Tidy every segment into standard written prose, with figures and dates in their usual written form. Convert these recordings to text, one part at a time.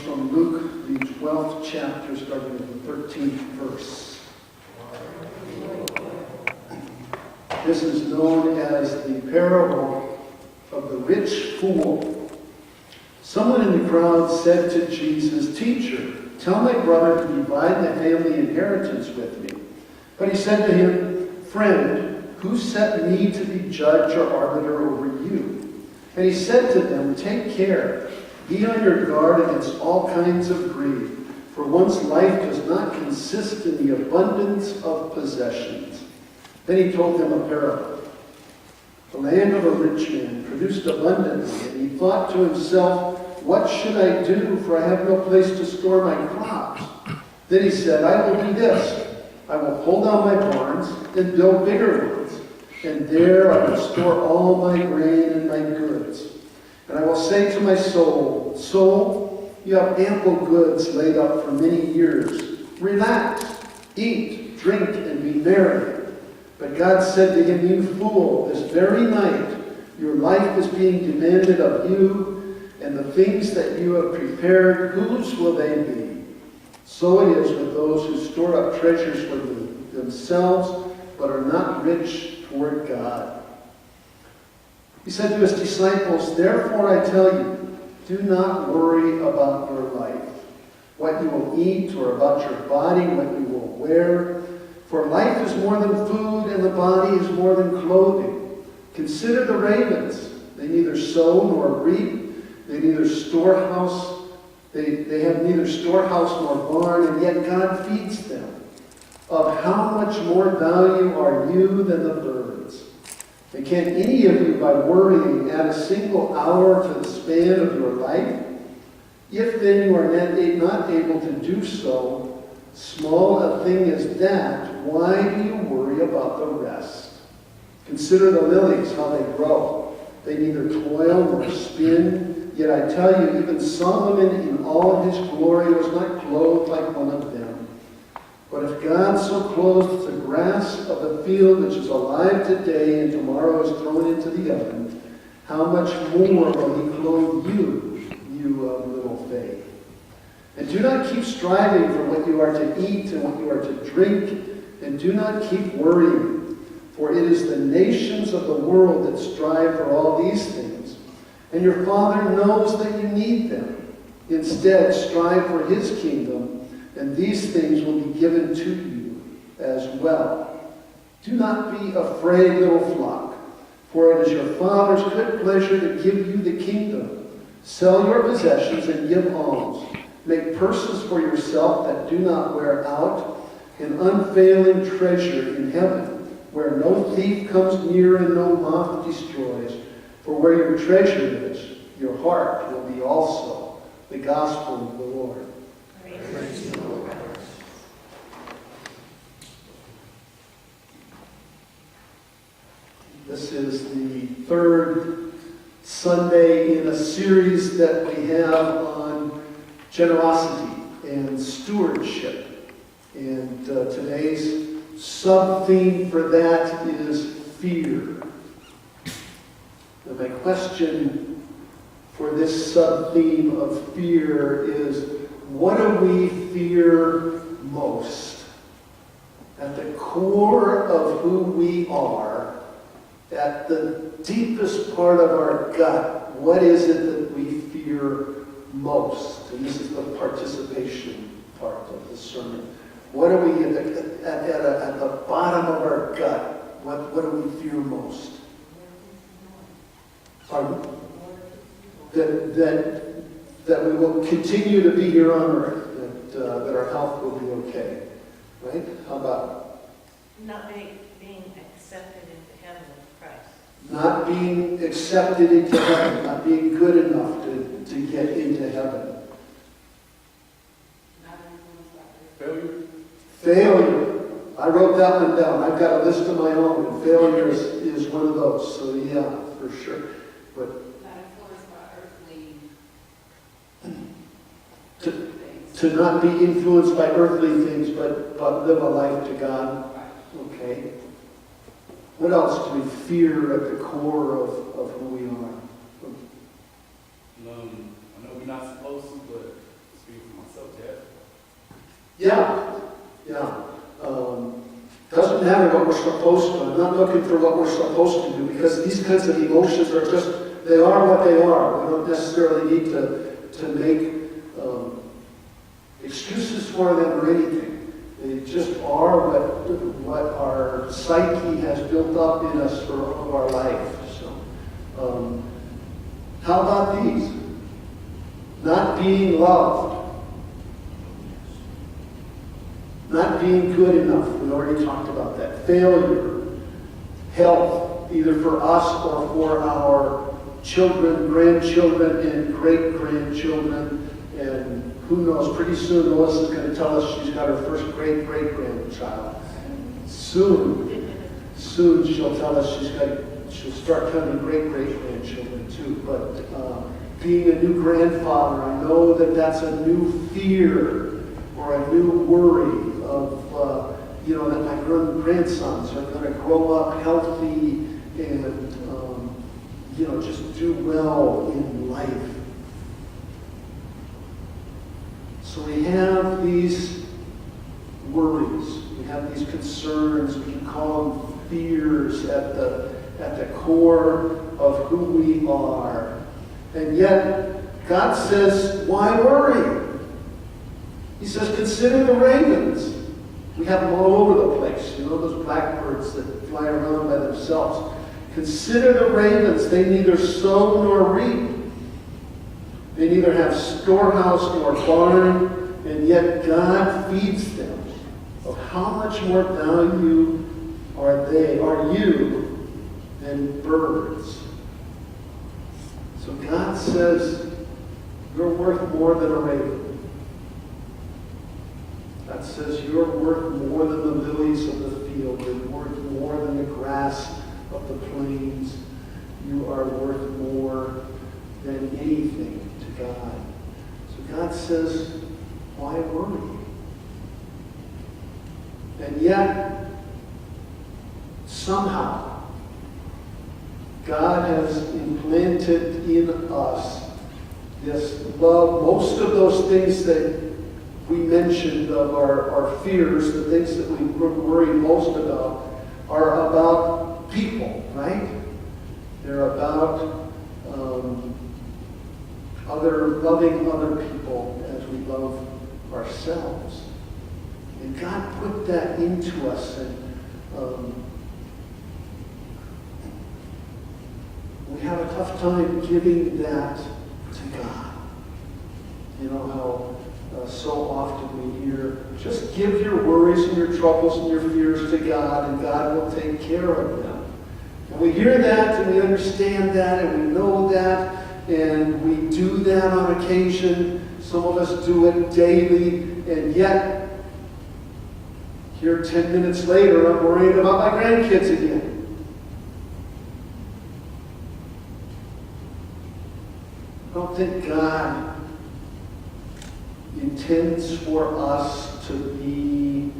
from Luke, the 12th chapter, starting with the 13th verse. This is known as the parable of the rich fool. Someone in the crowd said to Jesus, "Teacher, tell my brother to divide the family inheritance with me." But he said to him, "Friend, who set me to be judge or arbiter over you?" And he said to them, "Take care. Be on your guard against all kinds of greed, for one's life does not consist in the abundance of possessions." Then he told them a parable. The land of a rich man produced abundantly, and he thought to himself, "What should I do, for I have no place to store my crops?" Then he said, "I will do this. I will pull down my barns and build bigger ones, and there I will store all my grain and my goods. And I will say to my soul, 'Soul, you have ample goods laid up for many years. Relax, eat, drink, and be merry.' But God said to him, 'You fool, this very night your life is being demanded of you, and the things that you have prepared, whose will they be?' So it is with those who store up treasures for themselves, but are not rich toward God." He said to his disciples, "Therefore I tell you, do not worry about your life, what you will eat, or about your body, what you will wear. For life is more than food, and the body is more than clothing. Consider the ravens. They neither sow nor reap. They have neither storehouse nor barn, and yet God feeds them. Of how much more value are you than the birds? And can any of you, by worrying, add a single hour to the span of your life? If then you are not able to do so, small a thing as that, why do you worry about the rest? Consider the lilies, how they grow. They neither toil nor spin. Yet I tell you, even Solomon in all his glory was not clothed like one of them. But if God so clothes the grass of the field, which is alive today and tomorrow is thrown into the oven, how much more will he clothe you, you of little faith? And do not keep striving for what you are to eat and what you are to drink, and do not keep worrying, for it is the nations of the world that strive for all these things, and your Father knows that you need them. Instead, strive for his kingdom, and these things will be given to you as well. Do not be afraid, little flock, for it is your Father's good pleasure to give you the kingdom. Sell your possessions and give alms. Make purses for yourself that do not wear out, an unfailing treasure in heaven, where no thief comes near and no moth destroys. For where your treasure is, your heart will be also. The gospel of the Lord. Praise the Lord. This is the third Sunday in a series that we have on generosity and stewardship. And today's sub-theme for that is fear. And my question for this sub-theme of fear is, what do we fear most? At the core of who we are, at the deepest part of our gut, what is it that we fear most? And this is the participation part of the sermon. What do we, at the bottom of our gut, what do we fear most? That we will continue to be here on earth, that our health will be okay. Right? How about? Not being accepted into heaven with Christ. Not being accepted into heaven, not being good enough to get into heaven. Failure. I wrote that one down. I've got a list of my own, and failure is one of those. So yeah, for sure. But not influenced by earthly to not be influenced by earthly things, but live a life to God. Okay. What else do we fear at the core of who we are? I know we're not supposed to, but Yeah, yeah. Doesn't matter what we're supposed to. I'm not looking for what we're supposed to do, because these kinds of emotions are just, they are what they are. We don't necessarily need to make excuses for them or anything. They just are what our psyche has built up in us for all of our life. So, how about these? Not being loved. Not being good enough. We already talked about that. Failure. Health, either for us or for our children, grandchildren, and great-grandchildren. And who knows, pretty soon Melissa's going to tell us she's got her first great-great-grandchild. Soon she'll tell us she'll start having great-great-grandchildren too. But being a new grandfather, I know that that's a new fear or a new worry of, that my grandsons are going to grow up healthy and, just do well in life. So we have these worries, we have these concerns, we can call them fears at the core of who we are. And yet, God says, why worry? He says, consider the ravens. We have them all over the place. You know, those blackbirds that fly around by themselves. Consider the ravens. They neither sow nor reap. They neither have storehouse nor barn, and yet God feeds them. Of how much more value are you, than birds? So God says, you're worth more than a raven. God says you're worth more than the lilies of the field. You're worth more than the grass of the plains. You are worth more than anything to God. So God says, why worry? And yet, somehow, God has implanted in us this love. Most of those things that we mentioned of our fears, the things that we worry most about, are about people, right? They're about loving other people as we love ourselves. And God put that into us, and we have a tough time giving that to God. You know how so often we hear, just give your worries and your troubles and your fears to God, and God will take care of them. And we hear that, and we understand that, and we know that, and we do that on occasion. Some of us do it daily, and yet, here 10 minutes later, I'm worried about my grandkids again. I don't think God intends for us to be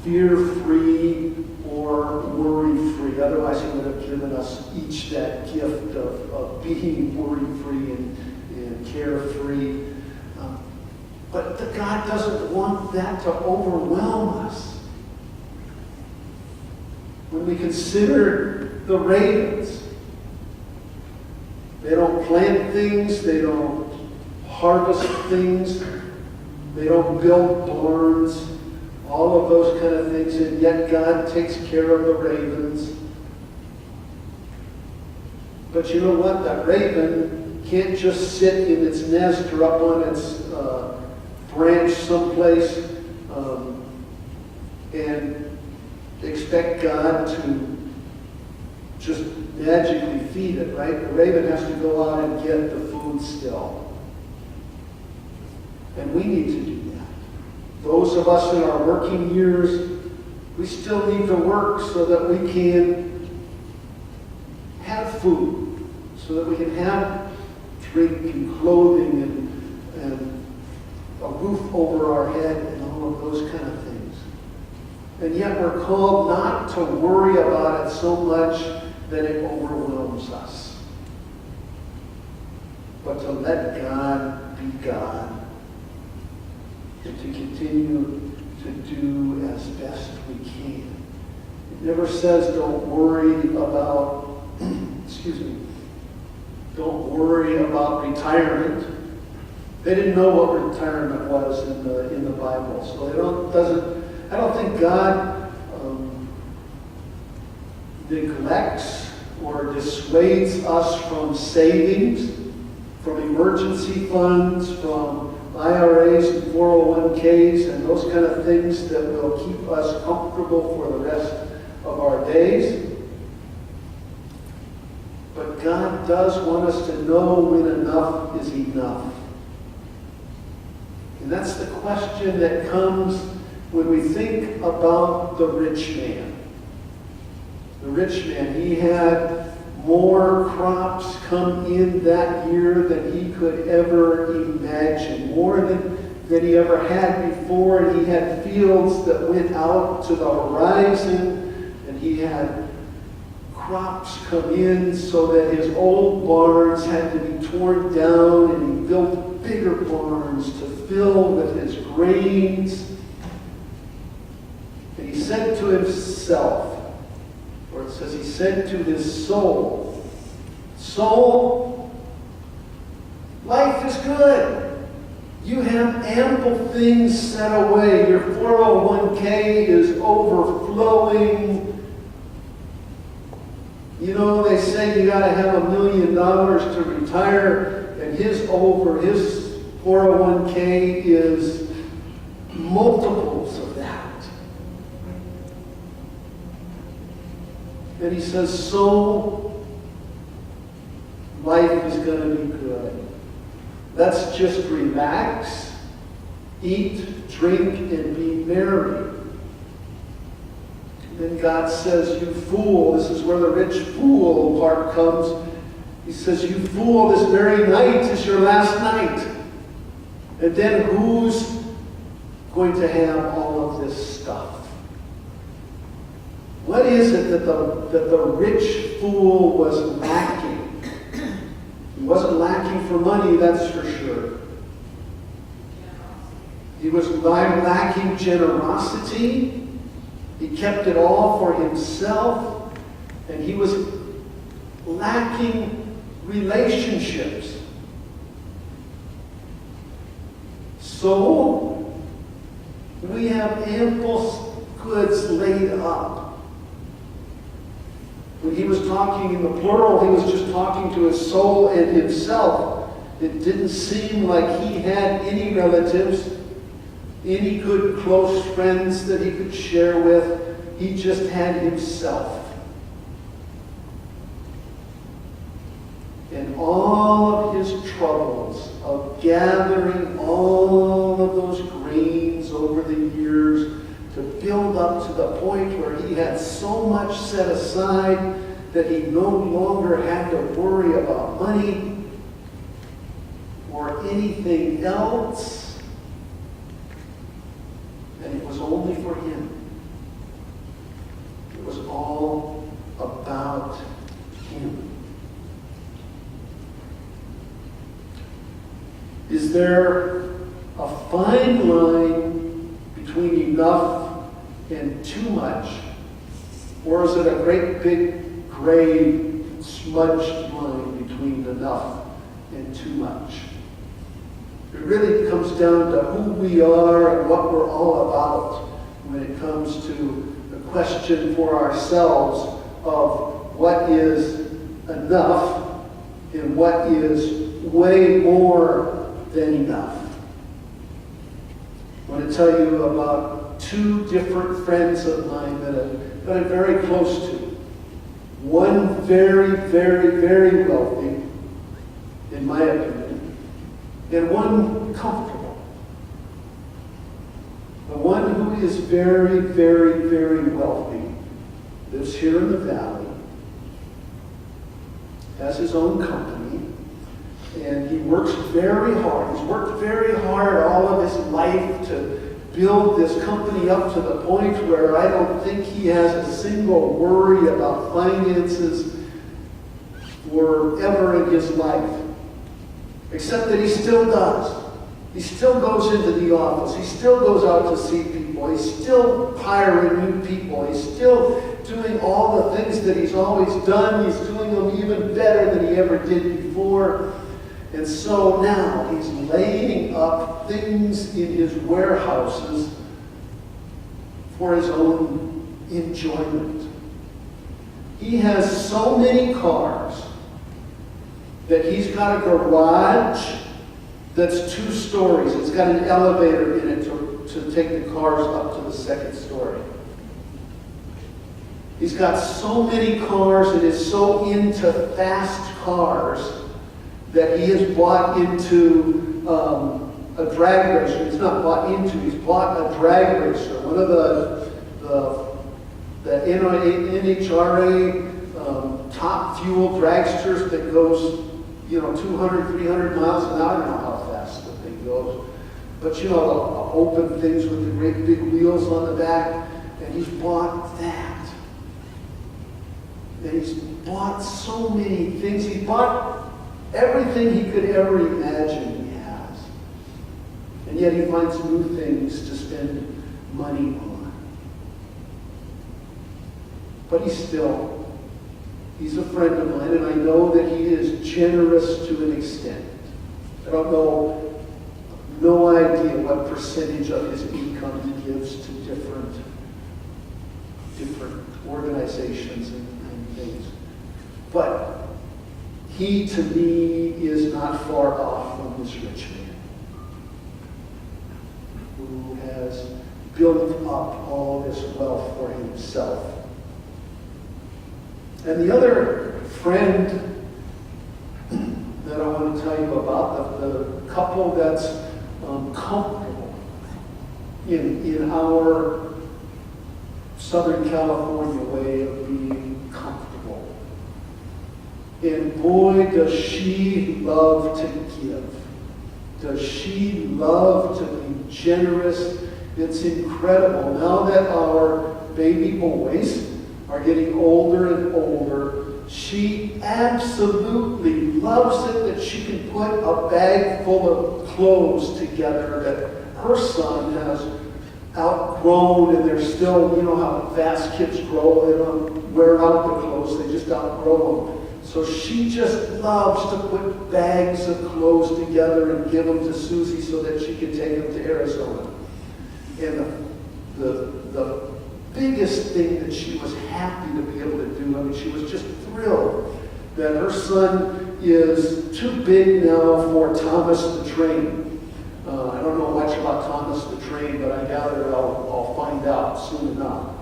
fear-free or worry-free. Otherwise, he would have given us each that gift of being worry-free and carefree. But God doesn't want that to overwhelm us. When we consider the ravens, they don't plant things, they don't harvest things, they don't build barns, all of those kind of things, and yet God takes care of the ravens. But you know what? That raven can't just sit in its nest or up on its branch someplace and expect God to just magically feed it, right? The raven has to go out and get the food still. And we need to do that. Those of us in our working years, we still need to work so that we can have food, so that we can have drink and clothing and a roof over our head and all of those kind of things. And yet we're called not to worry about it so much that it overwhelms us, but to let God be God. and to continue to do as best we can. It never says don't worry about, don't worry about retirement. They didn't know what retirement was in the Bible, so I don't think God neglects or dissuades us from savings, from emergency funds, from IRAs and 401ks and those kind of things that will keep us comfortable for the rest of our days. But God does want us to know when enough is enough. And that's the question that comes when we think about the rich man. The rich man, he had more crops come in that year than he could ever imagine, more than he ever had before. And he had fields that went out to the horizon, and he had crops come in so that his old barns had to be torn down, and he built bigger barns to fill with his grains. And he said to himself, or it says he said to his soul, "Soul, life is good. You have ample things set away. Your 401k is overflowing. You know, they say you got to have $1 million to retire, and his 401k is multiples of that." And he says, "So, life is going to be good. Let's just relax, eat, drink, and be merry." And then God says, "You fool," this is where the rich fool part comes. He says, "You fool, this very night is your last night. And then who's going to have all of this stuff?" What is it that the rich fool was lacking? He wasn't lacking for money, that's for sure. He was lacking generosity. He kept it all for himself. And he was lacking relationships. So, we have ample goods laid up. When he was talking in the plural, he was just talking to his soul and himself. It didn't seem like he had any relatives, any good close friends that he could share with. He just had himself. And all of his troubles of gathering all of those grains over the years to build up to the point where he had so much set aside that he no longer had to worry about money or anything else. And it was only for him. It was all about him. Is there a fine line between enough and too much? Or is it a great big gray smudged line between enough and too much? It really comes down to who we are and what we're all about when it comes to the question for ourselves of what is enough and what is way more than enough. I want to tell you about two different friends of mine that I'm very close to. One very, very, very wealthy, in my opinion, and one comfortable. The one who is very, very, very wealthy lives here in the valley, has his own company, and he works very hard. He's worked very hard all of his life to build this company up to the point where I don't think he has a single worry about finances forever in his life. Except that he still does. He still goes into the office. He still goes out to see people. He's still hiring new people. He's still doing all the things that he's always done. He's doing them even better than he ever did before. And so now he's laying up things in his warehouses for his own enjoyment. He has so many cars that he's got a garage that's 2 stories. It's got an elevator in it to take the cars up to the 2nd story. He's got so many cars and is so into fast cars that he has bought into a drag racer. He's not bought into, he's bought a drag racer. One of the NHRA top fuel dragsters that goes 200, 300 miles an hour. I don't know how fast the thing goes. But the open things with the great big wheels on the back. And he's bought that. And he's bought so many things. He bought everything he could ever imagine he has. And yet he finds new things to spend money on. But he's a friend of mine, and I know that he is generous to an extent. I don't know, no idea what percentage of his income he gives to different organizations and things. But he, to me, is not far off from this rich man who has built up all this wealth for himself. And the other friend that I want to tell you about, the couple that's comfortable in our Southern California way of being comfortable. And boy, does she love to give. Does she love to be generous? It's incredible. Now that our baby boys are getting older and older, she absolutely loves it that she can put a bag full of clothes together that her son has outgrown, and they're still, how fast kids grow. They don't wear out the clothes, they just outgrow them. So she just loves to put bags of clothes together and give them to Susie so that she can take them to Arizona. And the biggest thing that she was happy to be able to do, she was just thrilled that her son is too big now for Thomas the Train. I don't know much about Thomas the Train, but I gather I'll find out soon enough.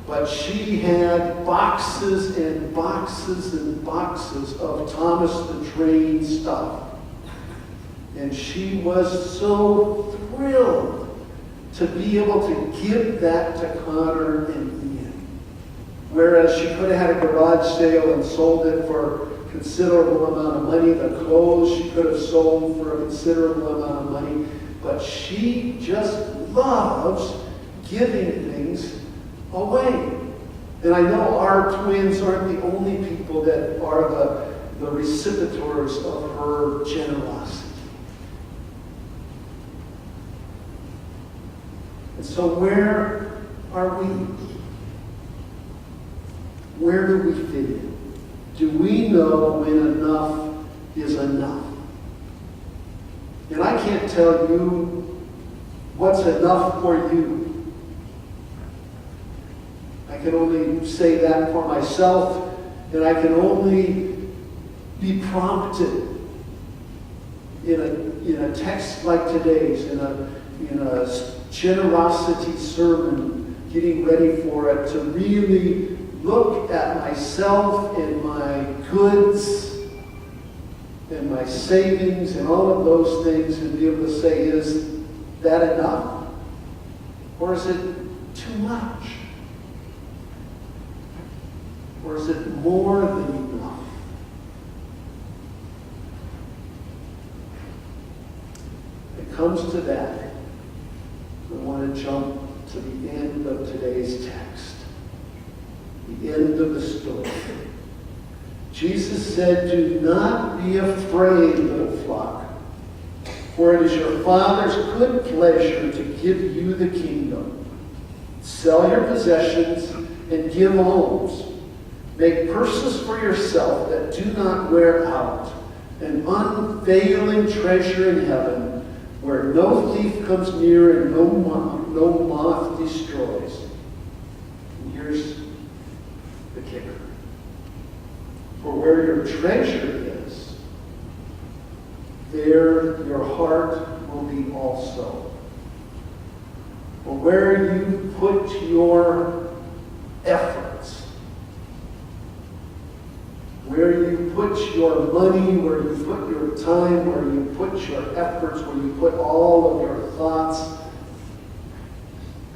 But she had boxes and boxes and boxes of Thomas the Train stuff. And she was so thrilled to be able to give that to Connor and Ian. Whereas she could have had a garage sale and sold it for a considerable amount of money. The clothes she could have sold for a considerable amount of money. But she just loves giving things away. And I know our twins aren't the only people that are the recipients of her generosity. And so where are we? Where do we fit in? Do we know when enough is enough? And I can't tell you what's enough for you. I can only say that for myself, and I can only be prompted in a text like today's, in a generosity sermon, getting ready for it, to really look at myself and my goods and my savings and all of those things and be able to say, is that enough? Or is it too much? Or is it more than enough? It comes to that. I want to jump to the end of today's text. The end of the story. Jesus said, "Do not be afraid, little flock, For it is your Father's good pleasure to give you the kingdom. Sell your possessions and give alms. Make purses for yourself that do not wear out, an unfailing treasure in heaven, where no thief comes near and no moth destroys. And here's the kicker. For where your treasure is, there your heart will be also. For where you put your efforts, where you put your money, where you put your time, where you put your efforts, where you put all of your thoughts,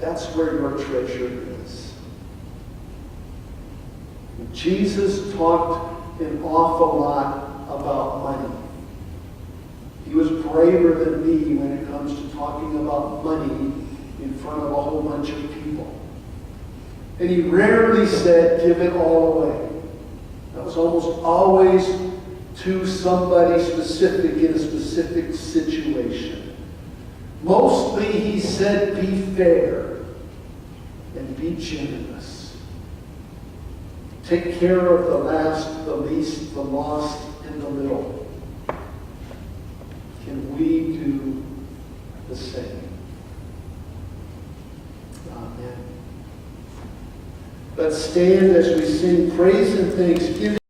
that's where your treasure is. Jesus talked an awful lot about money. He was braver than me when it comes to talking about money in front of a whole bunch of people. And he rarely said, give it all away. That was almost always to somebody specific in a specific situation. Mostly he said, be fair and be generous. Take care of the last, the least, the lost, and the little. Can we do the same? Amen. Let's stand as we sing praise and thanksgiving.